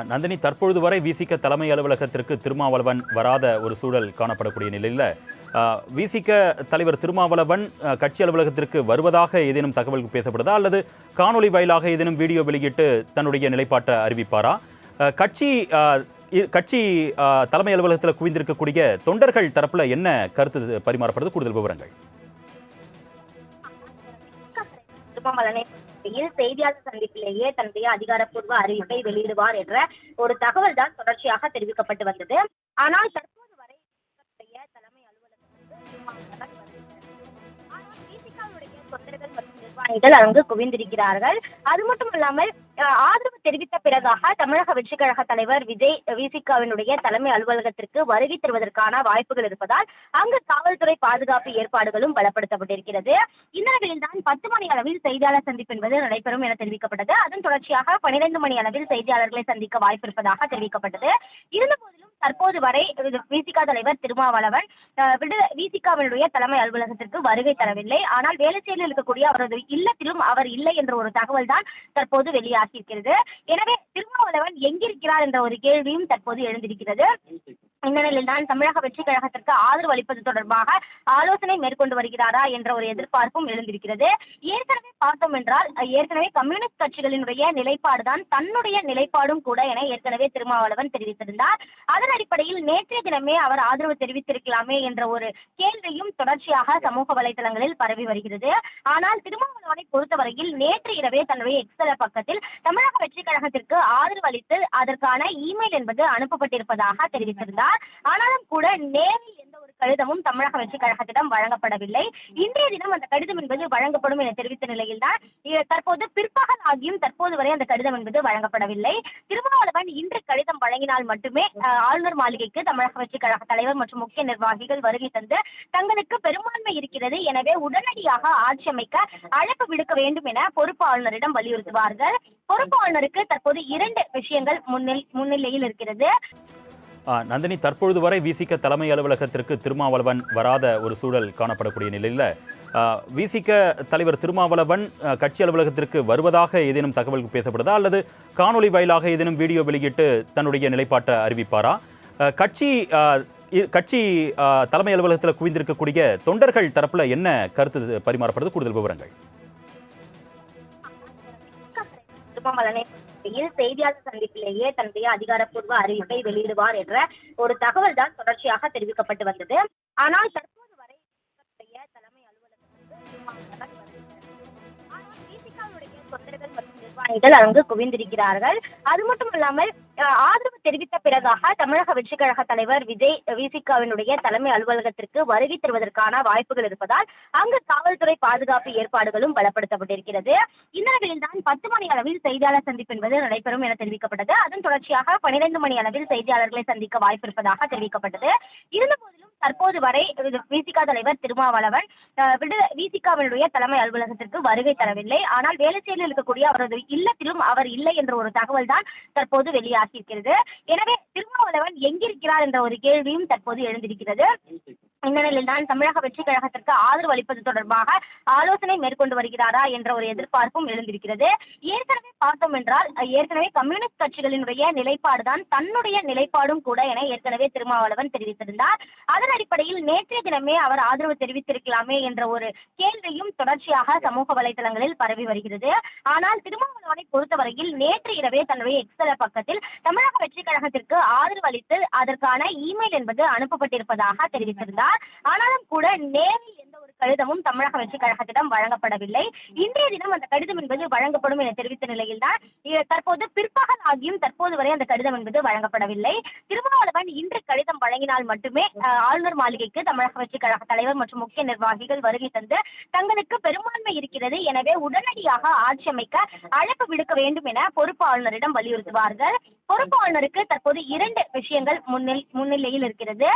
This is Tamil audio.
நந்தினி, தற்பொழுது வரை விசிக தலைமை அலுவலகத்திற்கு திருமாவளவன் வராத ஒரு சூழல் காணப்படக்கூடிய நிலையில் விசிக தலைவர் திருமாவளவன் கட்சி அலுவலகத்திற்கு வருவதாக ஏதேனும் தகவல் பேசப்படுதா, அல்லது காணொலி வாயிலாக ஏதேனும் வீடியோ வெளியிட்டு தன்னுடைய நிலைப்பாட்டை அறிவிப்பாரா? கட்சி கட்சி தலைமை அலுவலகத்தில் குவிந்திருக்கக்கூடிய தொண்டர்கள் தரப்புல என்ன கருத்து பரிமாறப்படுது? கூடுதல் விவரங்கள். செய்தியாளர் சந்திப்பிலேயே தன்னுடைய அதிகாரப்பூர்வ அறிவிப்பை வெளியிடுவார் என்ற ஒரு தகவல் தான் தொடர்ச்சியாக தெரிவிக்கப்பட்டு வந்தது. ஆனால் தற்போது வரை தலைமை அலுவலகத்திற்கு தொண்டர்கள் மற்றும் நிர்வாகிகள் அங்கு குவிந்திருக்கிறார்கள். அது மட்டுமல்லாமல் ஆதரவு தெரிவித்த பிறகாக தமிழக வெற்றி கழக தலைவர் விஜய் விசிகாவினுடைய தலைமை அலுவலகத்திற்கு வருகை தருவதற்கான வாய்ப்புகள் இருப்பதால் அங்கு காவல்துறை பாதுகாப்பு ஏற்பாடுகளும் பலப்படுத்தப்பட்டிருக்கிறது. இந்த நிலையில் தான் 10 மணி அளவில் செய்தியாளர் சந்திப்பு என்பது நடைபெறும் என தெரிவிக்கப்பட்டது. அதன் தொடர்ச்சியாக 12 மணி அளவில் செய்தியாளர்களை சந்திக்க வாய்ப்பு இருப்பதாக தெரிவிக்கப்பட்டது. இருந்தபோதிலும் தற்போது வரை விசிக தலைவர் திருமாவளவன் விசிகாவினுடைய தலைமை அலுவலகத்திற்கு வருகை தரவில்லை. ஆனால் வேளச்சேரியில் இருக்கக்கூடிய அவரது இல்லத்திலும் அவர் இல்லை என்ற ஒரு தகவல் தான் தற்போது வெளியாகியிருக்கிறது. எனவே திருமாவளவன் எங்கிருக்கிறார் என்ற ஒரு கேள்வியும் தற்போது எழுந்திருக்கிறது. இந்த நிலையில் தான் தமிழக வெற்றி கழகத்திற்கு ஆதரவு அளிப்பது தொடர்பாக ஆலோசனை மேற்கொண்டு வருகிறாரா என்ற ஒரு எதிர்பார்ப்பும் எழுந்திருக்கிறது. ஏற்கனவே பார்த்தோம் என்றால் கம்யூனிஸ்ட் கட்சிகளினுடைய நிலைப்பாடுதான் தன்னுடைய நிலைப்பாடும் கூட என ஏற்கனவே திருமாவளவன் தெரிவித்திருந்தார். அதன் அடிப்படையில் நேற்றைய தினமே அவர் ஆதரவு தெரிவித்திருக்கலாமே என்ற ஒரு கேள்வியும் தொடர்ச்சியாக சமூக வலைதளங்களில் பரவி வருகிறது. ஆனால் திருமாவளவனை பொறுத்தவரையில் நேற்று இரவே தன்னுடைய எக்ஸல பக்கத்தில் தமிழக வெற்றி கழகத்திற்கு ஆதரவு அளித்து அதற்கான இமெயில் என்பது அனுப்பப்பட்டிருப்பதாக தெரிவித்திருந்தார். ஆனாலும் கூட நேரில் எந்த ஒரு கடிதமும் தமிழக வெற்றி கழகத்திடம் வழங்கப்படவில்லை. இன்றைய தினம் அந்த கடிதம் என்பது வழங்கப்படும் என தெரிவித்த நிலையில் தான் தற்போது பிற்பகல் ஆகியும் தற்போது வரை அந்த கடிதம் என்பது வழங்கப்படவில்லை. திருமாவளவன் இன்று கடிதம் வழங்கினால் மட்டுமே ஆளுநர் மாளிகைக்கு தமிழக வெற்றி கழக தலைவர் மற்றும் முக்கிய நிர்வாகிகள் வருகை தந்து தங்களுக்கு பெரும்பான்மை இருக்கிறது, எனவே உடனடியாக ஆட்சி அமைக்க அழைப்பு விடுக்க வேண்டும் என பொறுப்பு ஆளுநரிடம் வலியுறுத்துவார்கள். பொறுப்பு ஆளுநருக்கு தற்போது 2 விஷயங்கள் முன்னிலையில் இருக்கிறது. நந்தினி, தற்பொழுது வரை விசிக தலைமை அலுவலகத்திற்கு திருமாவளவன் வராத ஒரு சூழல் காணப்படக்கூடிய நிலையில் விசிக தலைவர் திருமாவளவன் கட்சி அலுவலகத்திற்கு வருவதாக ஏதேனும் தகவல் பேசப்படுதா, அல்லது காணொலி வாயிலாக ஏதேனும் வீடியோ வெளியிட்டு தன்னுடைய நிலைப்பாட்டை அறிவிப்பாரா? கட்சி கட்சி தலைமை அலுவலகத்தில் குவிந்திருக்கக்கூடிய தொண்டர்கள் தரப்புல என்ன கருத்து பரிமாறப்படுது? கூடுதல் விவரங்கள். செய்தியாளர் சந்திப்பிலேயே தன்னுடைய அதிகாரப்பூர்வ அறிவிப்பை வெளியிடுவார் என்ற ஒரு தகவல் தான் தொடர்ச்சியாக தெரிவிக்கப்பட்டு வந்தது. ஆனால் தற்போது வரை தலைமை அலுவலகத்திற்கு தொண்டர்கள் மற்றும் நிர்வாகிகள் அங்கு குவிந்திருக்கிறார்கள். அது மட்டுமல்லாமல் ஆதரவு தெரிவித்த பிறகாக தமிழக வெற்றி கழக தலைவர் விஜய் விசிகாவினுடைய தலைமை அலுவலகத்திற்கு வருகை தருவதற்கான வாய்ப்புகள் இருப்பதால் அங்கு காவல்துறை பாதுகாப்பு ஏற்பாடுகளும் பலப்படுத்தப்பட்டிருக்கிறது. இந்த நிலையில் தான் 10 மணி அளவில் செய்தியாளர் சந்திப்பு என்பது நடைபெறும் என தெரிவிக்கப்பட்டது. அதன் தொடர்ச்சியாக 12 மணி அளவில் செய்தியாளர்களை சந்திக்க வாய்ப்பு இருப்பதாக தெரிவிக்கப்பட்டது. இருந்தபோதிலும் தற்போது வரை விசிக தலைவர் திருமாவளவன் விசிகாவினுடைய தலைமை அலுவலகத்திற்கு வருகை தரவில்லை. ஆனால் வேளச்சேரியில் இருக்கக்கூடிய அவரது இல்லத்திலும் அவர் இல்லை என்ற ஒரு தகவல் தான் தற்போது வெளியாகியிருக்கிறது. எனவே திருமாவளவன் எங்கிருக்கிறார் என்ற ஒரு கேள்வியும் தற்போது எழுந்திருக்கிறது. இந்த நிலையில் தான் தமிழக வெற்றி கழகத்திற்கு ஆதரவு அளிப்பது தொடர்பாக ஆலோசனை மேற்கொண்டு வருகிறாரா என்ற ஒரு எதிர்பார்ப்பும் எழுந்திருக்கிறது. ஏற்கனவே பார்த்தோம் என்றால் கம்யூனிஸ்ட் கட்சிகளினுடைய நிலைப்பாடுதான் தன்னுடைய நிலைப்பாடும் கூட என ஏற்கனவே திருமாவளவன் தெரிவித்திருந்தார். அதன் அடிப்படையில் நேற்றைய தினமே அவர் ஆதரவு தெரிவித்திருக்கலாமே என்ற ஒரு கேள்வியும் தொடர்ச்சியாக சமூக வலைதளங்களில் பரவி வருகிறது. ஆனால் திருமாவளவனை பொறுத்தவரையில் நேற்று இரவே தன்னுடைய எக்ஸல பக்கத்தில் தமிழக வெற்றி கழகத்திற்கு ஆதரவு அளித்து அதற்கான இமெயில் என்பது அனுப்பப்பட்டிருப்பதாக தெரிவித்திருந்தார். ஆனாலும் கூட நேரில் எந்த ஒரு கடிதமும் தமிழக வெற்றி கழகத்திடம் வழங்கப்படவில்லை. இன்றைய தினம் அந்த கடிதம் என்பது வழங்கப்படும் என தெரிவித்த நிலையில் தான் தற்போது பிற்பகல் ஆகியும் தற்போது வரை அந்த கடிதம் என்பது வழங்கப்படவில்லை. திருமாவளவன் இன்று கடிதம் வழங்கினால் மட்டுமே ஆளுநர் மாளிகைக்கு தமிழக வெற்றி கழக தலைவர் மற்றும் முக்கிய நிர்வாகிகள் வருகை தந்து தங்களுக்கு பெரும்பான்மை இருக்கிறது, எனவே உடனடியாக ஆட்சி அமைக்க அழைப்பு விடுக்க வேண்டும் என பொறுப்பு ஆளுநரிடம் வலியுறுத்துவார்கள். பொறுப்பு ஆளுநருக்கு தற்போது 2 விஷயங்கள் முன்னிலையில் இருக்கிறது.